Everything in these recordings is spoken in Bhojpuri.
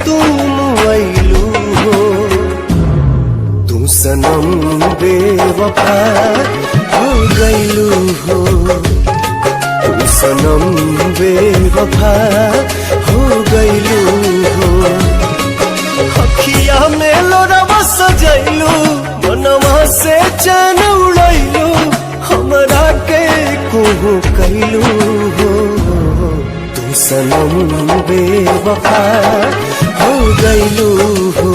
तुम आइलू हो। तू सनम बेवफा हो गइलू हो। तू सनम बेवफा हो गइलू हो। अखिया में लोरवा सजैलू, मनवा से चैन उड़ैलू, हमरा के कोहू कैलू हो। तू सनम बेवफा हो गइलू हो।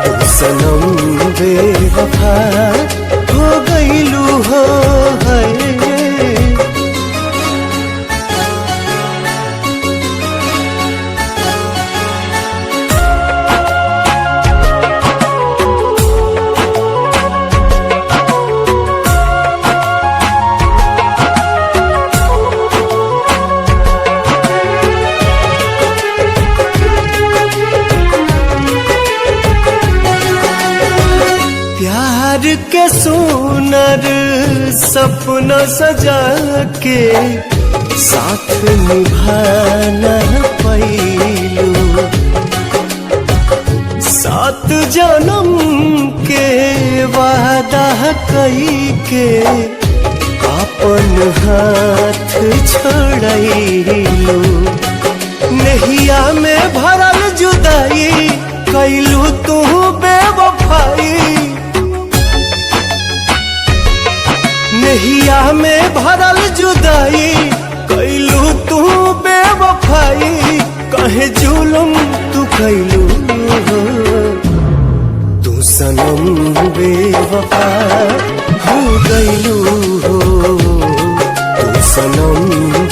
तू सनम बेवफा हो गइलू हो। प्यार के सुनर सपना सजा के साथ निभाना पैलू। 7 जन्म के वादा कई के अपन हाथ छोड़लू। नहिया में भरल जुदाई कैलू तू बेवफाई। नहिया में भरल जुदाई कैलू तू बेवफाई। कहे जुलुम तू कैलू हो। तू सनम बेवफा हो गइलू हो। तू सनम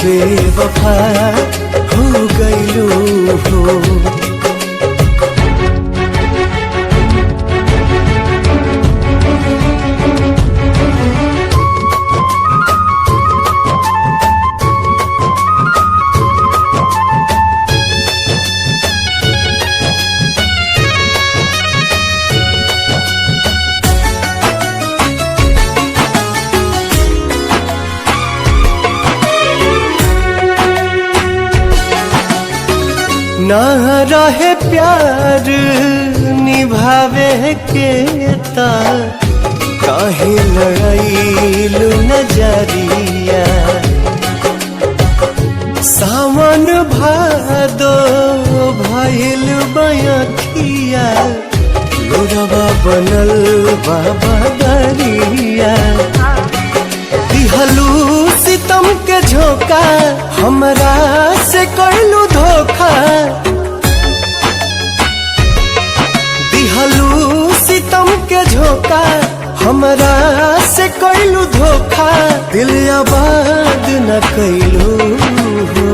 बेवफा हो गइलू हो। ना रहे प्यार निभावे के ता काहे लड़ाइलू नजरिया। सावन भादो भइल बयखिया, लोरवा बनल बाबा दरिया। दिहलू सितम के झोंका, हमरा से कैलू धोखा। दिहलू सितम के झोंका, हमरा से कैलू धोखा। दिल आबाद न कैलू हो।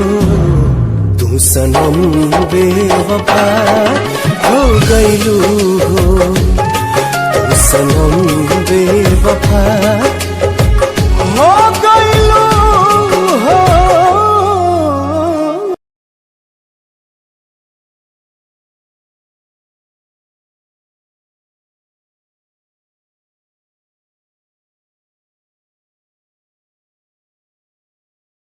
तू सनम बेवफा हो गइलू हो। तू सनम बेवफा